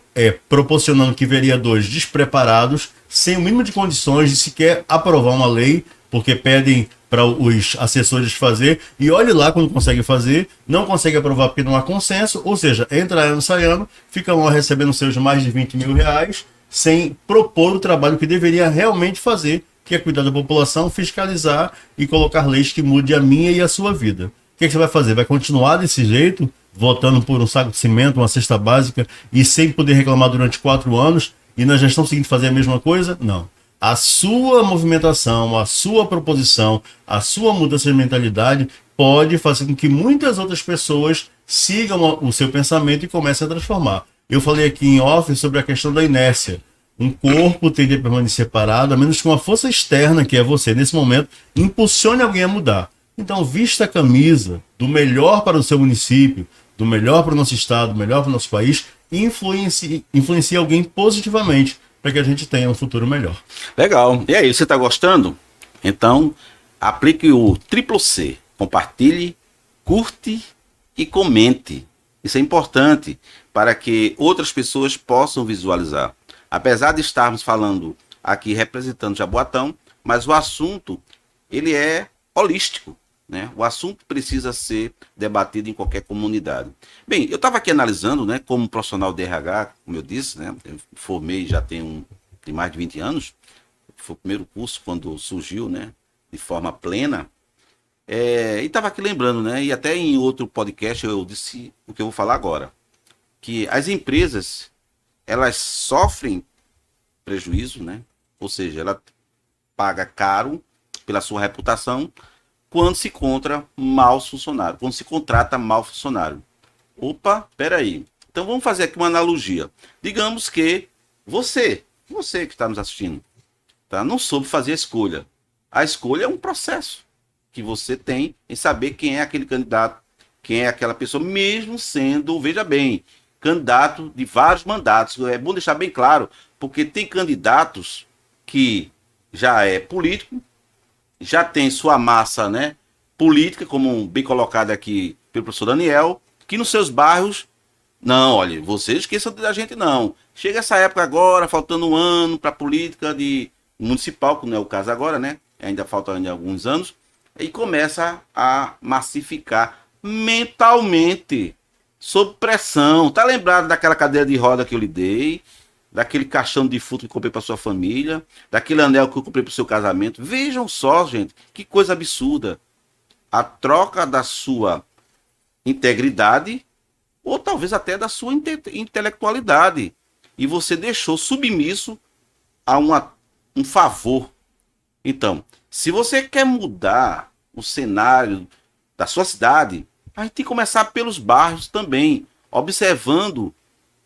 proporcionando que vereadores despreparados, sem o mínimo de condições de sequer aprovar uma lei, porque pedem para os assessores fazer, e olhe lá quando consegue fazer, não consegue aprovar porque não há consenso, ou seja, entra ano, sai ano, ficam lá recebendo seus mais de 20 mil reais, sem propor o trabalho que deveria realmente fazer, que é cuidar da população, fiscalizar e colocar leis que mude a minha e a sua vida. O que você vai fazer? Vai continuar desse jeito, votando por um saco de cimento, uma cesta básica, e sem poder reclamar durante 4 anos, e na gestão seguinte fazer a mesma coisa? Não. A sua movimentação, a sua proposição, a sua mudança de mentalidade pode fazer com que muitas outras pessoas sigam o seu pensamento e comecem a transformar. Eu falei aqui em off sobre a questão da inércia. Um corpo tende a permanecer parado, a menos que uma força externa, que é você, nesse momento, impulsione alguém a mudar. Então, vista a camisa do melhor para o seu município, do melhor para o nosso estado, do melhor para o nosso país, e influencie alguém positivamente, para que a gente tenha um futuro melhor. Legal. E aí, você está gostando? Então, aplique o triplo C. Compartilhe, curte e comente. Isso é importante para que outras pessoas possam visualizar. Apesar de estarmos falando aqui representando Jaboatão, mas o assunto ele é holístico, né? O assunto precisa ser debatido em qualquer comunidade. Bem, eu estava aqui analisando, né, como profissional de RH, como eu disse, né, eu formei já tem mais de 20 anos, foi o primeiro curso quando surgiu, né, de forma plena, e estava aqui lembrando, né, e até em outro podcast eu disse o que eu vou falar agora, que as empresas, elas sofrem prejuízo, né, ou seja, ela paga caro pela sua reputação, quando se encontra maus funcionários, quando se contrata mau funcionário. Opa, peraí. Então vamos fazer aqui uma analogia. Digamos que você que está nos assistindo, tá, não soube fazer a escolha. A escolha é um processo que você tem em saber quem é aquele candidato, quem é aquela pessoa, mesmo sendo, veja bem, candidato de vários mandatos. É bom deixar bem claro, porque tem candidatos que já é político, já tem sua massa, né, política, como bem colocado aqui pelo professor Daniel, que nos seus bairros, não, olha, vocês esqueçam da gente não. Chega essa época agora, faltando um ano para a política de municipal, que não é o caso agora, né, ainda faltam alguns anos, e começa a massificar mentalmente, sob pressão. Tá lembrado daquela cadeira de roda que eu lhe dei? Daquele caixão de defunto que comprei para sua família, daquele anel que eu comprei para o seu casamento. Vejam só, gente, que coisa absurda. A troca da sua integridade, ou talvez até da sua intelectualidade. E você deixou submisso a um favor. Então, se você quer mudar o cenário da sua cidade, A gente tem que começar pelos bairros também, observando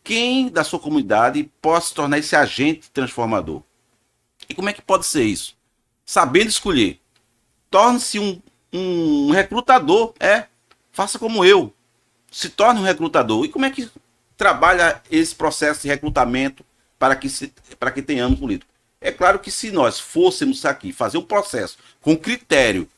quem da sua comunidade possa se tornar esse agente transformador. E como é que pode ser isso? Sabendo escolher. Torne-se um recrutador, faça como eu. Se torne um recrutador. E como é que trabalha esse processo de recrutamento para que tenhamos político? É claro que se nós fôssemos aqui fazer um processo com critério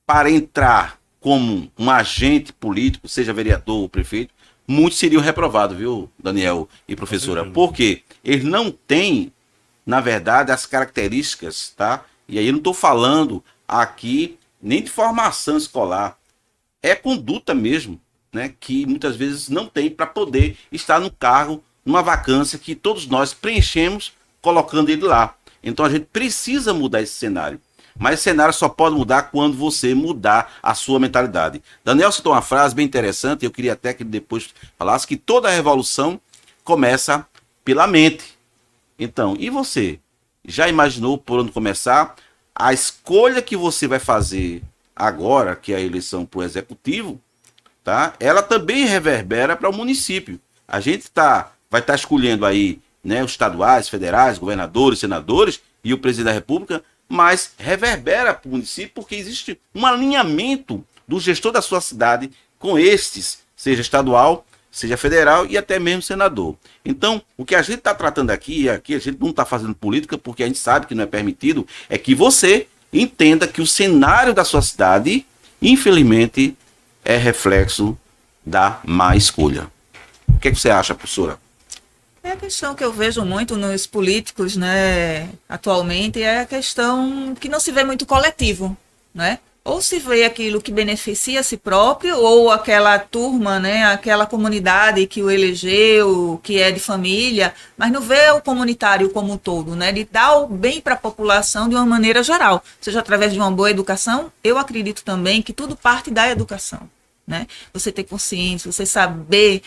para entrar como um agente político, seja vereador ou prefeito, muitos seriam reprovados, viu, Daniel e professora? Porque eles não têm, na verdade, as características, tá? E aí eu não estou falando aqui nem de formação escolar, é conduta mesmo, né? Que muitas vezes não tem para poder estar no cargo, numa vacância que todos nós preenchemos colocando ele lá. Então a gente precisa mudar esse cenário. Mas esse cenário só pode mudar quando você mudar a sua mentalidade. Daniel citou uma frase bem interessante, eu queria até que ele depois falasse que toda revolução começa pela mente. Então, e você? Já imaginou por onde começar? A escolha que você vai fazer agora, que é a eleição para o executivo, tá? Ela também reverbera para o município. A gente vai estar escolhendo aí, né, os estaduais, federais, governadores, senadores e o presidente da República, mas reverbera para o município porque existe um alinhamento do gestor da sua cidade com estes, seja estadual, seja federal e até mesmo senador. Então, o que a gente está tratando aqui a gente não está fazendo política porque a gente sabe que não é permitido, é que você entenda que o cenário da sua cidade, infelizmente, é reflexo da má escolha. O que você acha, professora? É a questão que eu vejo muito nos políticos, né, atualmente, é a questão que não se vê muito coletivo, né? Ou se vê aquilo que beneficia a si próprio, ou aquela turma, né, aquela comunidade que o elegeu, que é de família, mas não vê o comunitário como um todo, né, de dar o bem para a população de uma maneira geral, seja através de uma boa educação. Eu acredito também que tudo parte da educação. Né? Você ter consciência, você saber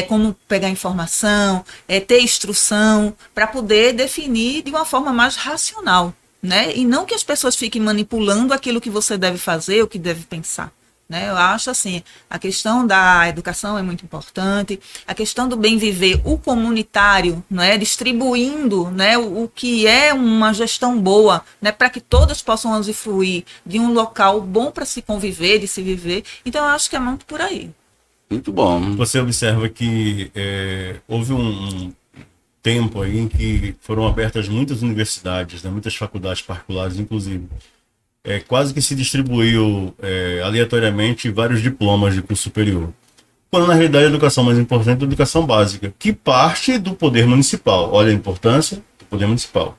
como pegar informação, ter instrução para poder definir de uma forma mais racional, né? E não que as pessoas fiquem manipulando aquilo que você deve fazer, o que deve pensar. Né? Eu acho assim, a questão da educação é muito importante, a questão do bem viver, o comunitário, né? Distribuindo, né? o que é uma gestão boa, né? Para que todos possam usufruir de um local bom para se conviver, de se viver. Então eu acho que é muito por aí. Muito bom. Você observa que houve um tempo aí em que foram abertas muitas universidades, né? Muitas faculdades particulares, inclusive. Quase que se distribuiu aleatoriamente vários diplomas de curso superior. Quando na realidade a educação mais importante é a educação básica, que parte do poder municipal. Olha a importância do poder municipal.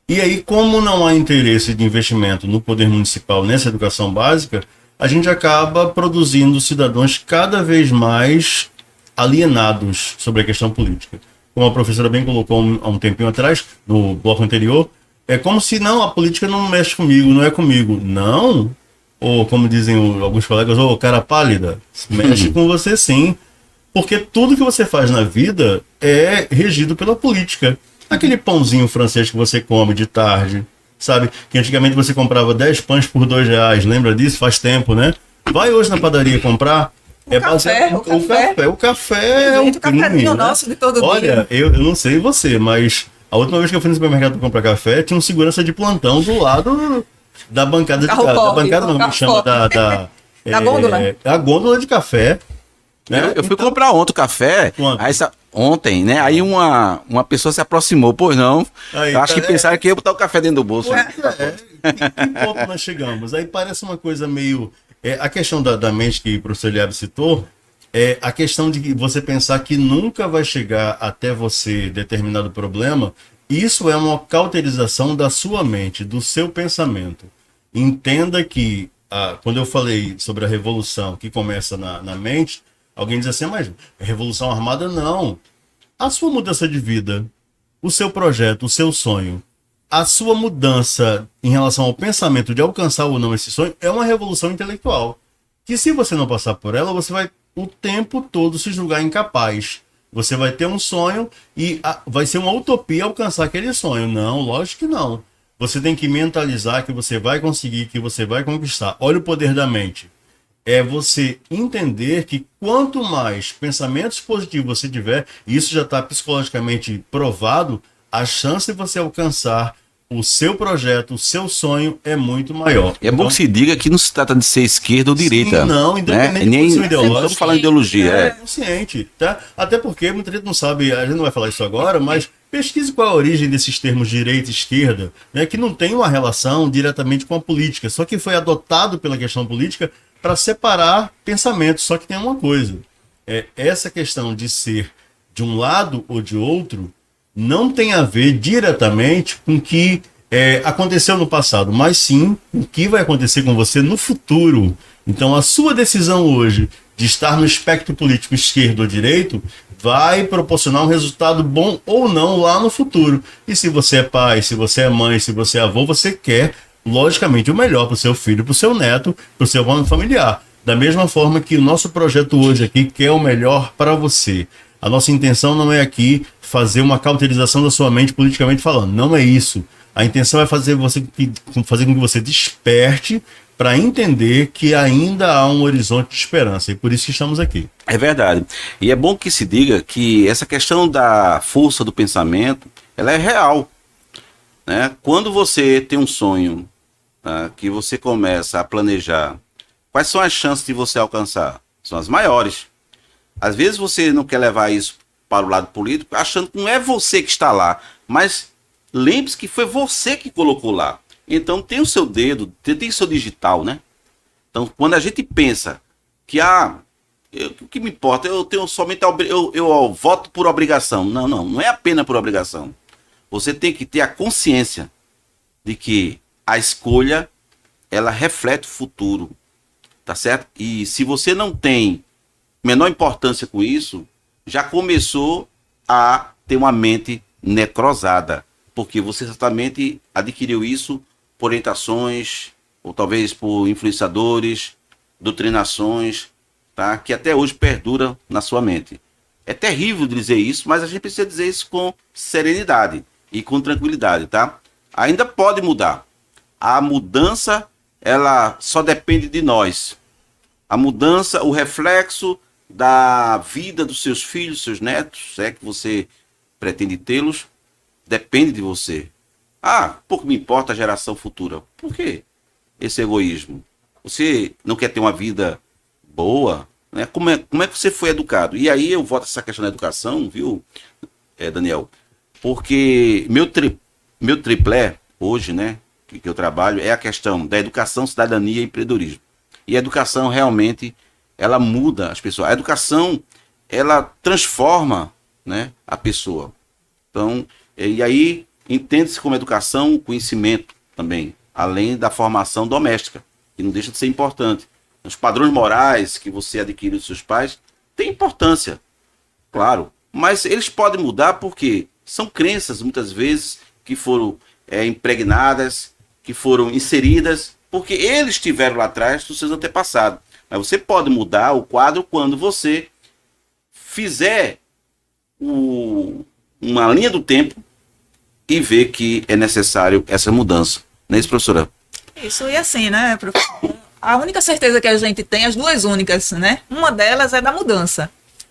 E aí, como não há interesse de investimento no poder municipal nessa educação básica, a gente acaba produzindo cidadãos cada vez mais alienados sobre a questão política. Como a professora bem colocou há um tempinho atrás, no bloco anterior, é como se não, a política não mexe comigo, não é comigo. Não, ou como dizem alguns colegas, cara pálida, mexe com você sim. Porque tudo que você faz na vida é regido pela política. Aquele pãozinho francês que você come de tarde, sabe? Que antigamente você comprava 10 pães por R$2, lembra disso? Faz tempo, né? Vai hoje na padaria comprar. O café é o crime, né? Nosso de todo Olha, dia. eu não sei você, mas a última vez que eu fui no supermercado para comprar café, tinha um segurança de plantão do lado da bancada de café. Da bancada não, me chama da gôndola. A gôndola de café. Né? Eu fui comprar ontem o café, ontem, né? Aí uma pessoa se aproximou, pois não. Aí, eu acho que pensaram que eu ia botar o café dentro do bolso. Que ponto nós chegamos? Aí parece uma coisa meio... a questão da mente que o professor Eliab citou, é a questão de você pensar que nunca vai chegar até você determinado problema. Isso é uma cauterização da sua mente, do seu pensamento. Entenda que, quando eu falei sobre a revolução que começa na mente, alguém diz assim, mas revolução armada não. A sua mudança de vida, o seu projeto, o seu sonho, a sua mudança em relação ao pensamento de alcançar ou não esse sonho é uma revolução intelectual. Que se você não passar por ela, você vai o tempo todo se julgar incapaz. Você vai ter um sonho e vai ser uma utopia alcançar aquele sonho. Não, lógico que não. Você tem que mentalizar que você vai conseguir, que você vai conquistar. Olha o poder da mente. é você entender que quanto mais pensamentos positivos você tiver, e isso já está psicologicamente provado, a chance de você alcançar o seu projeto, o seu sonho é muito maior. É bom que se diga que não se trata de ser esquerda ou direita. Não, independente de Nem posição ideológica. estamos falando de ideologia. Consciente, tá? Até porque muita gente não sabe, a gente não vai falar isso agora, mas pesquise qual é a origem desses termos direita e esquerda, né, que não tem uma relação diretamente com a política, só que foi adotado pela questão política para separar pensamentos. Só que tem uma coisa, essa questão de ser de um lado ou de outro não tem a ver diretamente com o que aconteceu no passado, mas sim o que vai acontecer com você no futuro. Então a sua decisão hoje de estar no espectro político esquerdo ou direito vai proporcionar um resultado bom ou não lá no futuro. E se você é pai, se você é mãe, se você é avô, você quer, logicamente, o melhor para o seu filho, para o seu neto, para o seu familiar. Da mesma forma que o nosso projeto hoje aqui quer o melhor para você. A nossa intenção não é aqui fazer uma cauterização da sua mente politicamente falando. Não é isso. A intenção é fazer com que você desperte para entender que ainda há um horizonte de esperança. E por isso que estamos aqui. É verdade. E é bom que se diga que essa questão da força do pensamento, ela é real. Né? Quando você tem um sonho, tá, que você começa a planejar, quais são as chances de você alcançar? São as maiores. Às vezes você não quer levar isso para o lado político, achando que não é você que está lá, mas lembre-se que foi você que colocou lá. Então tem o seu dedo, tem o seu digital, né? Então quando a gente pensa que o que me importa, eu tenho somente eu voto por obrigação. Não é apenas por obrigação. Você tem que ter a consciência de que a escolha, ela reflete o futuro, tá certo? E se você não tem menor importância com isso, já começou a ter uma mente necrosada, porque você exatamente adquiriu isso por orientações, ou talvez por influenciadores, doutrinações, tá? Que até hoje perduram na sua mente. É terrível dizer isso, mas a gente precisa dizer isso com serenidade e com tranquilidade, tá? Ainda pode mudar. A mudança, ela só depende de nós. A mudança, o reflexo da vida dos seus filhos, seus netos, se é que você pretende tê-los, depende de você. Pouco me importa a geração futura. Por quê esse egoísmo? Você não quer ter uma vida boa? Né? Como é que você foi educado? E aí eu volto a essa questão da educação, viu, Daniel? Porque meu triplé, hoje, né, que eu trabalho, é a questão da educação, cidadania e empreendedorismo. E a educação realmente, ela muda as pessoas. A educação, ela transforma, né, a pessoa. Então, e aí entende-se como educação o conhecimento também, além da formação doméstica, que não deixa de ser importante. Os padrões morais que você adquire dos seus pais têm importância, claro, mas eles podem mudar porque são crenças, muitas vezes, que foram impregnadas, que foram inseridas, porque eles estiveram lá atrás dos seus antepassados. Mas você pode mudar o quadro quando você fizer uma linha do tempo e ver que é necessário essa mudança. Não é isso, professora? Isso, e assim, né, professor? A única certeza que a gente tem, as duas únicas, né? Uma delas é da mudança.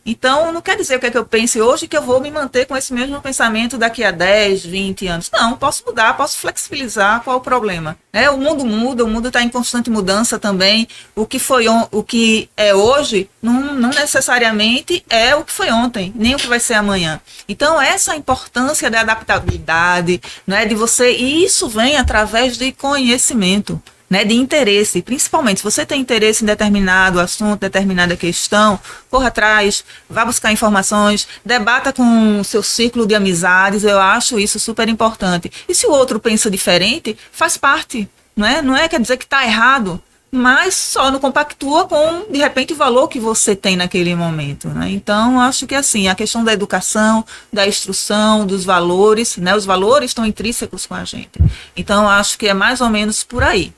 Então, não quer dizer o que é que eu pense hoje que eu vou me manter com esse mesmo pensamento daqui a 10, 20 anos. Não, posso mudar, posso flexibilizar, qual é o problema? O mundo muda, o mundo está em constante mudança também. O que é hoje não necessariamente é o que foi ontem, nem o que vai ser amanhã. Então, essa importância da adaptabilidade, né, de você, e isso vem através de conhecimento. Né, de interesse, principalmente se você tem interesse em determinado assunto, determinada questão, corra atrás, vá buscar informações, debata com o seu círculo de amizades, eu acho isso super importante. E se o outro pensa diferente, faz parte, né? Não quer dizer que está errado, mas só não compactua com, de repente, o valor que você tem naquele momento. Né? Então, acho que assim, a questão da educação, da instrução, dos valores, né? Os valores estão intrínsecos com a gente. Então, acho que é mais ou menos por aí.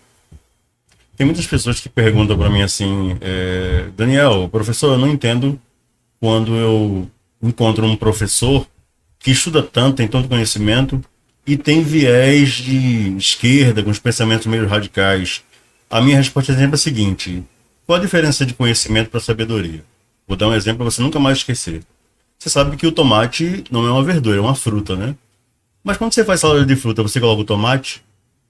Tem muitas pessoas que perguntam para mim assim, Daniel, professor, eu não entendo quando eu encontro um professor que estuda tanto, tem tanto conhecimento e tem viés de esquerda, com os pensamentos meio radicais. A minha resposta é sempre a seguinte: qual a diferença de conhecimento para sabedoria? Vou dar um exemplo para você nunca mais esquecer. Você sabe que o tomate não é uma verdura, é uma fruta, né? Mas quando você faz salada de fruta, você coloca o tomate?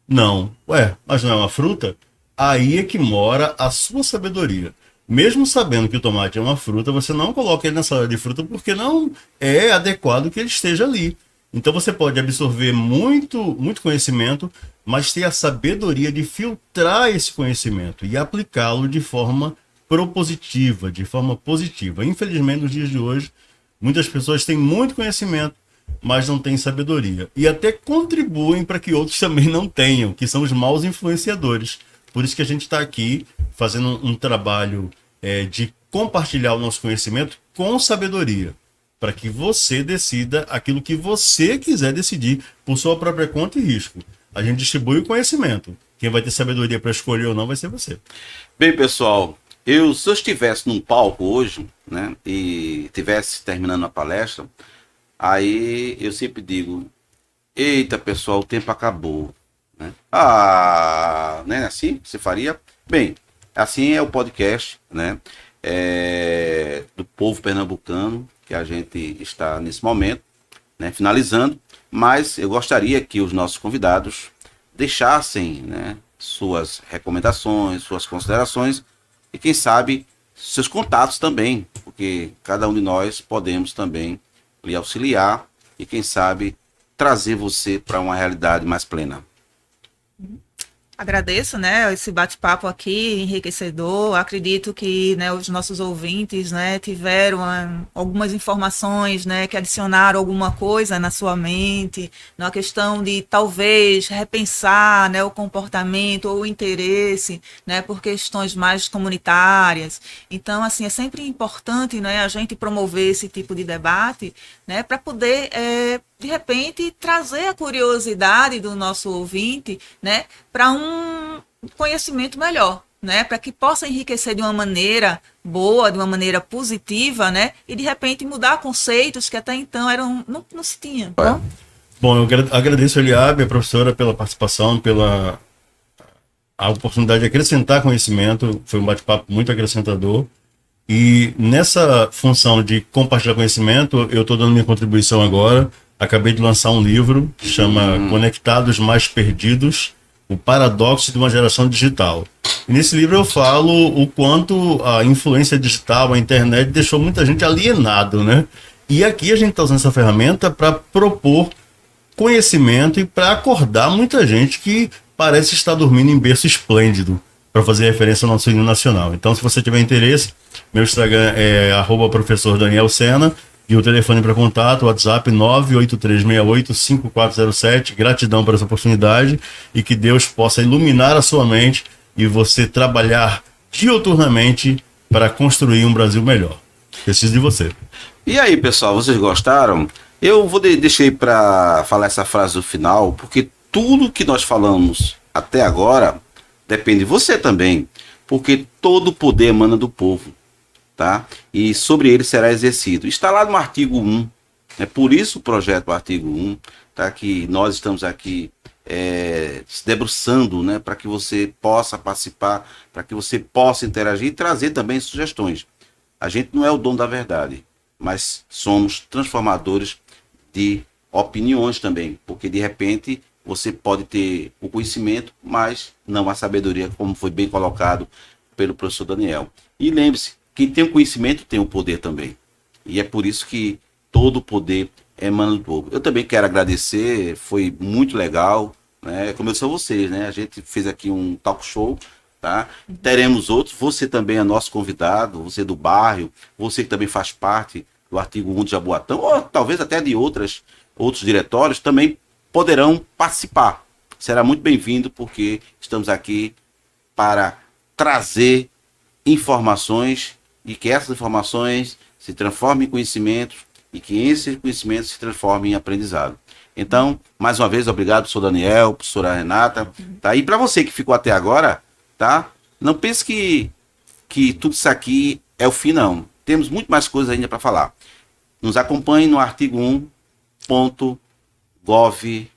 Não. Ué, mas não é uma fruta? Aí é que mora a sua sabedoria. Mesmo sabendo que o tomate é uma fruta, você não coloca ele na salada de fruta porque não é adequado que ele esteja ali. Então você pode absorver muito conhecimento, mas ter a sabedoria de filtrar esse conhecimento e aplicá-lo de forma propositiva, de forma positiva. Infelizmente, nos dias de hoje, muitas pessoas têm muito conhecimento, mas não têm sabedoria. E até contribuem para que outros também não tenham, que são os maus influenciadores. Por isso que a gente está aqui fazendo um trabalho de compartilhar o nosso conhecimento com sabedoria, para que você decida aquilo que você quiser decidir por sua própria conta e risco. A gente distribui o conhecimento. Quem vai ter sabedoria para escolher ou não vai ser você. Bem, pessoal, se eu estivesse num palco hoje, né, e estivesse terminando a palestra, aí eu sempre digo, eita, pessoal, o tempo acabou. Né? Não é assim que você faria? Bem, assim é o podcast, né, do povo pernambucano, que a gente está nesse momento, né, finalizando, mas eu gostaria que os nossos convidados deixassem, né, suas recomendações, suas considerações e quem sabe seus contatos também, porque cada um de nós podemos também lhe auxiliar e quem sabe trazer você para uma realidade mais plena. Agradeço, né, esse bate-papo aqui, enriquecedor. Acredito que, né, os nossos ouvintes, né, tiveram algumas informações, né, que adicionaram alguma coisa na sua mente, na questão de talvez repensar, né, o comportamento ou o interesse, né, por questões mais comunitárias. Então, assim, é sempre importante, né, a gente promover esse tipo de debate, né, para poder de repente, trazer a curiosidade do nosso ouvinte, né, para um conhecimento melhor, né, para que possa enriquecer de uma maneira boa, de uma maneira positiva, né, e de repente mudar conceitos que até então não se tinha. Bom, eu agradeço a Eliabe, a professora, pela participação, pela a oportunidade de acrescentar conhecimento. Foi um bate-papo muito acrescentador. E nessa função de compartilhar conhecimento, eu estou dando minha contribuição agora. Acabei de lançar um livro que chama Conectados Mais Perdidos, o paradoxo de uma geração digital. E nesse livro eu falo o quanto a influência digital, a internet, deixou muita gente alienado, né? E aqui a gente está usando essa ferramenta para propor conhecimento e para acordar muita gente que parece estar dormindo em berço esplêndido, para fazer referência ao nosso hino nacional. Então, se você tiver interesse, meu Instagram é @professor_Daniel_Sena. E o telefone para contato, WhatsApp 983685407. Gratidão por essa oportunidade e que Deus possa iluminar a sua mente e você trabalhar diuturnamente para construir um Brasil melhor. Preciso de você. E aí, pessoal, vocês gostaram? Eu vou deixei para falar essa frase do final, porque tudo que nós falamos até agora depende de você também, porque todo o poder emana do povo. Tá? E sobre ele será exercido. Está lá no artigo 1, né? Por isso o projeto artigo 1, tá? Que nós estamos aqui se debruçando, né? Para que você possa participar, para que você possa interagir e trazer também sugestões. A gente não é o dono da verdade, mas somos transformadores de opiniões também, porque de repente você pode ter o conhecimento, mas não a sabedoria, como foi bem colocado pelo professor Daniel. E lembre-se, quem tem o conhecimento tem o poder também. E é por isso que todo o poder emana do povo. Eu também quero agradecer, foi muito legal, né? Como eu sou vocês, né? A gente fez aqui um talk show, tá? Teremos outros, você também é nosso convidado, você do bairro, você que também faz parte do artigo 1 de Jaboatão, ou talvez até de outros diretórios, também poderão participar. Será muito bem-vindo, porque estamos aqui para trazer informações e que essas informações se transformem em conhecimentos e que esses conhecimentos se transformem em aprendizado. Então, mais uma vez, obrigado, professor Daniel, professora Renata. Tá? E para você que ficou até agora, tá? Não pense que tudo isso aqui é o fim, não. Temos muito mais coisas ainda para falar. Nos acompanhe no artigo 1.gov,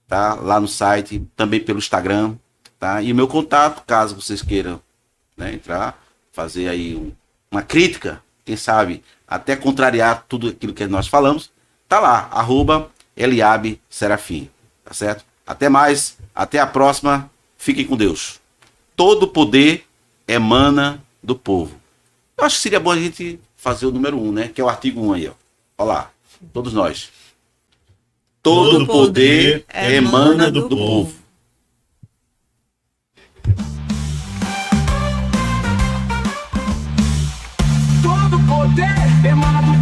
tá? Lá no site, também pelo Instagram. Tá? E o meu contato, caso vocês queiram, né, entrar, fazer aí uma crítica, quem sabe até contrariar tudo aquilo que nós falamos, tá lá, @Eliabe Serafim, tá certo? Até mais, até a próxima, fiquem com Deus. Todo poder emana do povo. Eu acho que seria bom a gente fazer o número 1, né? Que é o artigo 1 aí, ó. Olha lá, todos nós. Todo poder emana do povo. Todo poder emana do